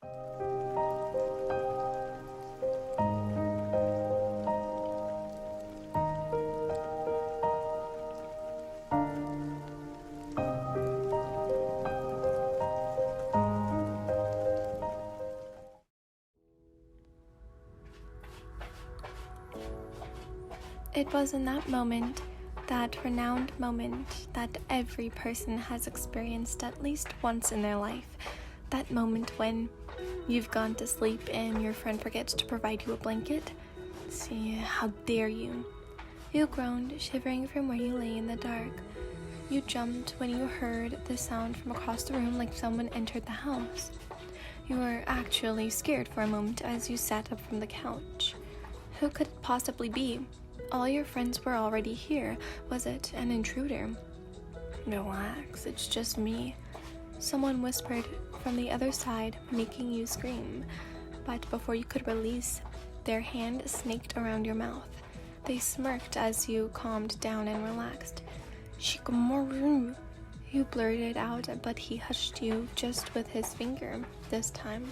It was in that moment, that renowned moment that every person has experienced at least once in their life, that moment when you've gone to sleep and your friend forgets to provide you a blanket. See, how dare you? You groaned, shivering from where you lay in the dark. You jumped when you heard the sound from across the room like someone entered the house. You were actually scared for a moment as you sat up from the couch. Who could it possibly be? All your friends were already here. Was it an intruder? Relax, it's just me. Someone whispered from the other side, making you scream. But before you could release, their hand snaked around your mouth. They smirked as you calmed down and relaxed. Shikamaru, you blurted out, but he hushed you just with his finger this time.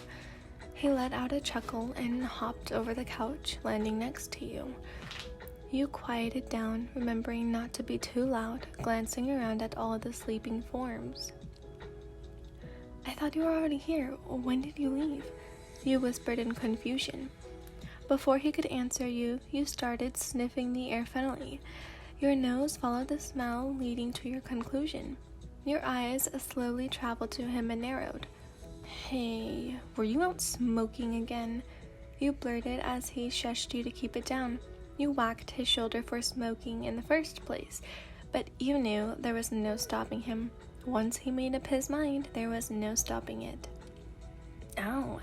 He let out a chuckle and hopped over the couch, landing next to you. You quieted down, remembering not to be too loud, glancing around at all of the sleeping forms. I thought you were already here. When did you leave? You whispered in confusion. Before he could answer you, you started sniffing the air funnily. Your nose followed the smell, leading to your conclusion. Your eyes slowly traveled to him and narrowed. Hey, were you out smoking again? You blurted as he shushed you to keep it down. You whacked his shoulder for smoking in the first place, but you knew there was no stopping him. Once he made up his mind, there was no stopping it. Ow!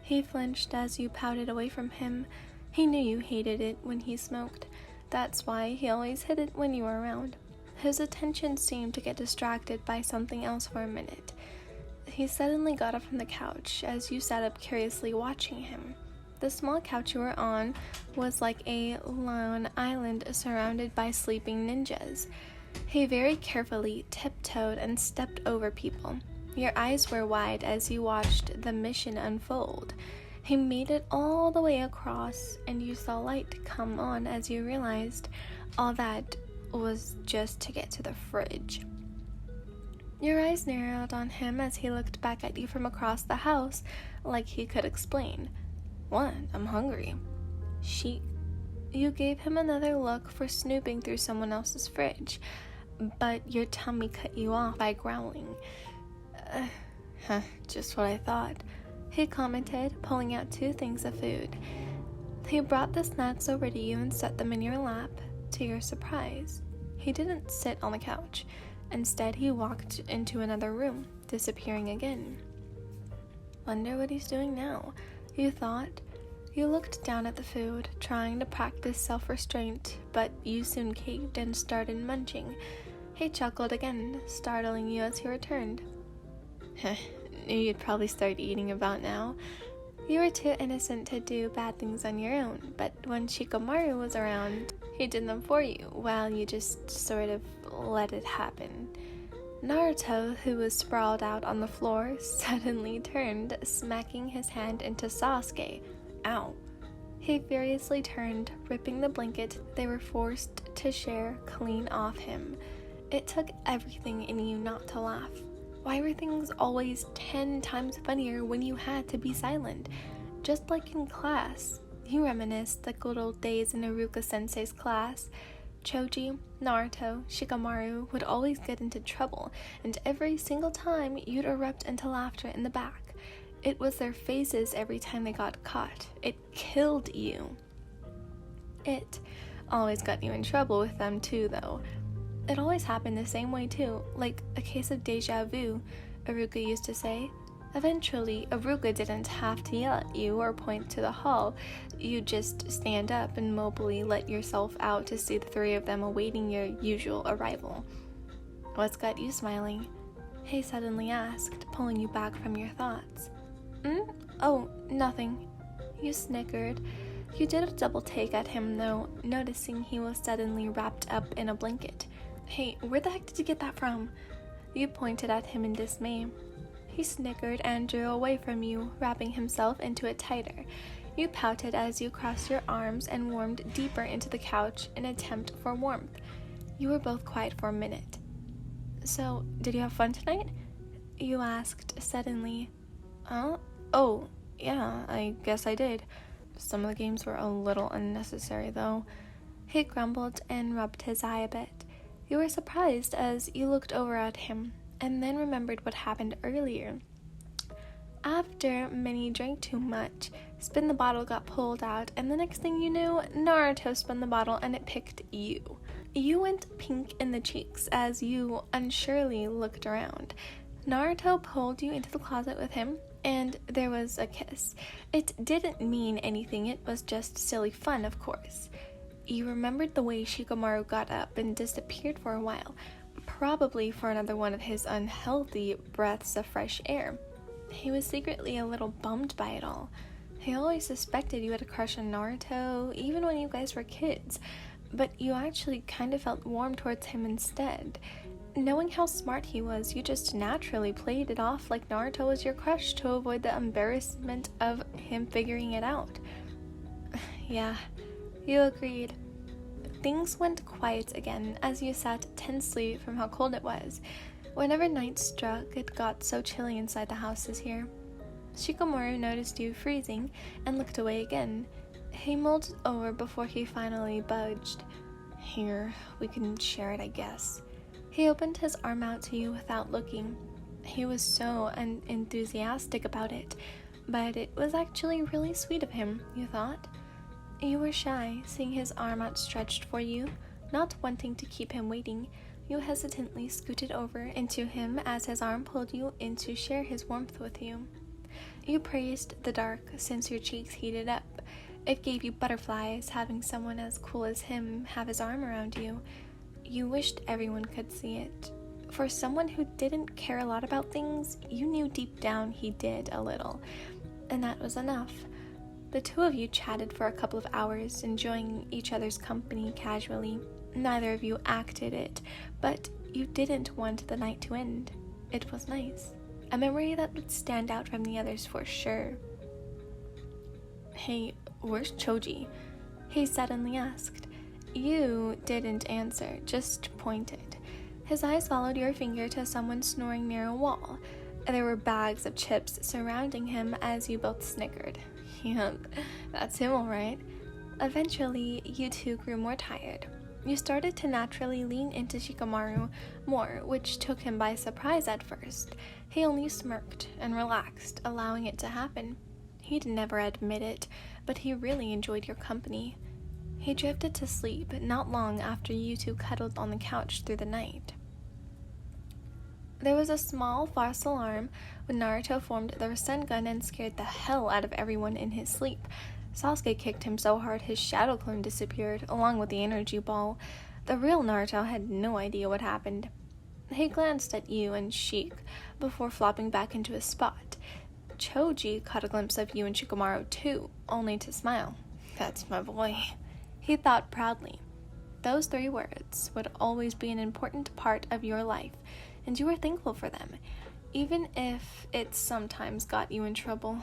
He flinched as you pouted away from him. He knew you hated it when he smoked. That's why he always hid it when you were around. His attention seemed to get distracted by something else for a minute. He suddenly got up from the couch as you sat up curiously watching him. The small couch you were on was like a lone island surrounded by sleeping ninjas. He very carefully tiptoed and stepped over people. Your eyes were wide as you watched the mission unfold. He made it all the way across, and you saw light come on as you realized all that was just to get to the fridge. Your eyes narrowed on him as he looked back at you from across the house like he could explain. What? I'm hungry. You gave him another look for snooping through someone else's fridge, but your tummy cut you off by growling. Just what I thought, he commented, pulling out 2 things of food. He brought the snacks over to you and set them in your lap. To your surprise, he didn't sit on the couch. Instead, he walked into another room, disappearing again. Wonder what he's doing now, you thought. You looked down at the food, trying to practice self-restraint, but you soon caved and started munching. He chuckled again, startling you as he returned. Knew you'd probably start eating about now. You were too innocent to do bad things on your own, but when Shikamaru was around, he did them for you, while you just sort of let it happen. Naruto, who was sprawled out on the floor, suddenly turned, smacking his hand into Sasuke. Ow. He furiously turned, ripping the blanket they were forced to share clean off him. It took everything in you not to laugh. Why were things always 10 times funnier when you had to be silent? Just like in class. You reminisced the good old days in Iruka-sensei's class. Choji, Naruto, Shikamaru would always get into trouble, and every single time you'd erupt into laughter in the back. It was their faces every time they got caught. It killed you. It always got you in trouble with them too, though. It always happened the same way too, like a case of deja vu, Iruka used to say. Eventually, Iruka didn't have to yell at you or point to the hall. You just stand up and mobily let yourself out to see the 3 of them awaiting your usual arrival. What's got you smiling? He suddenly asked, pulling you back from your thoughts. Oh, nothing. You snickered. You did a double take at him though, noticing he was suddenly wrapped up in a blanket. Hey, where the heck did you get that from? You pointed at him in dismay. He snickered and drew away from you, wrapping himself into it tighter. You pouted as you crossed your arms and warmed deeper into the couch in an attempt for warmth. You were both quiet for a minute. "So, did you have fun tonight?" you asked suddenly. "Huh? Oh, yeah, I guess I did. Some of the games were a little unnecessary, though." He grumbled and rubbed his eye a bit. You were surprised as you looked over at him, and then remembered what happened earlier. After Minnie drank too much, Spin the Bottle got pulled out, and the next thing you knew, Naruto spun the bottle and it picked you. You went pink in the cheeks as you unsurely looked around. Naruto pulled you into the closet with him, and there was a kiss. It didn't mean anything, it was just silly fun, of course. You remembered the way Shikamaru got up and disappeared for a while, probably for another one of his unhealthy breaths of fresh air. He was secretly a little bummed by it all. He always suspected you had a crush on Naruto, even when you guys were kids, but you actually kind of felt warm towards him instead. Knowing how smart he was, you just naturally played it off like Naruto was your crush to avoid the embarrassment of him figuring it out. Yeah, you agreed. Things went quiet again as you sat tensely from how cold it was. Whenever night struck, it got so chilly inside the houses here. Shikamaru noticed you freezing and looked away again. He mulled over before he finally budged. "Here, we can share it, I guess." He opened his arm out to you without looking. He was so enthusiastic about it, but it was actually really sweet of him, you thought. You were shy, seeing his arm outstretched for you. Not wanting to keep him waiting, you hesitantly scooted over into him as his arm pulled you in to share his warmth with you. You praised the dark since your cheeks heated up. It gave you butterflies having someone as cool as him have his arm around you. You wished everyone could see it. For someone who didn't care a lot about things, you knew deep down he did a little, and that was enough. The two of you chatted for a couple of hours, enjoying each other's company casually. Neither of you acted it, but you didn't want the night to end. It was nice. A memory that would stand out from the others for sure. "Hey, where's Choji?" he suddenly asked. You didn't answer, just pointed. His eyes followed your finger to someone snoring near a wall. There were bags of chips surrounding him as you both snickered. "Yeah, that's him all right." Eventually, you two grew more tired. You started to naturally lean into Shikamaru more, which took him by surprise at first. He only smirked and relaxed, allowing it to happen. He'd never admit it, but he really enjoyed your company. He drifted to sleep not long after you two cuddled on the couch through the night. There was a small false alarm when Naruto formed the Rasengan and scared the hell out of everyone in his sleep. Sasuke kicked him so hard his shadow clone disappeared, along with the energy ball. The real Naruto had no idea what happened. He glanced at you and Sheik before flopping back into his spot. Choji caught a glimpse of you and Shikamaru too, only to smile. "That's my boy," he thought proudly. Those 3 words would always be an important part of your life, and you were thankful for them, even if it sometimes got you in trouble.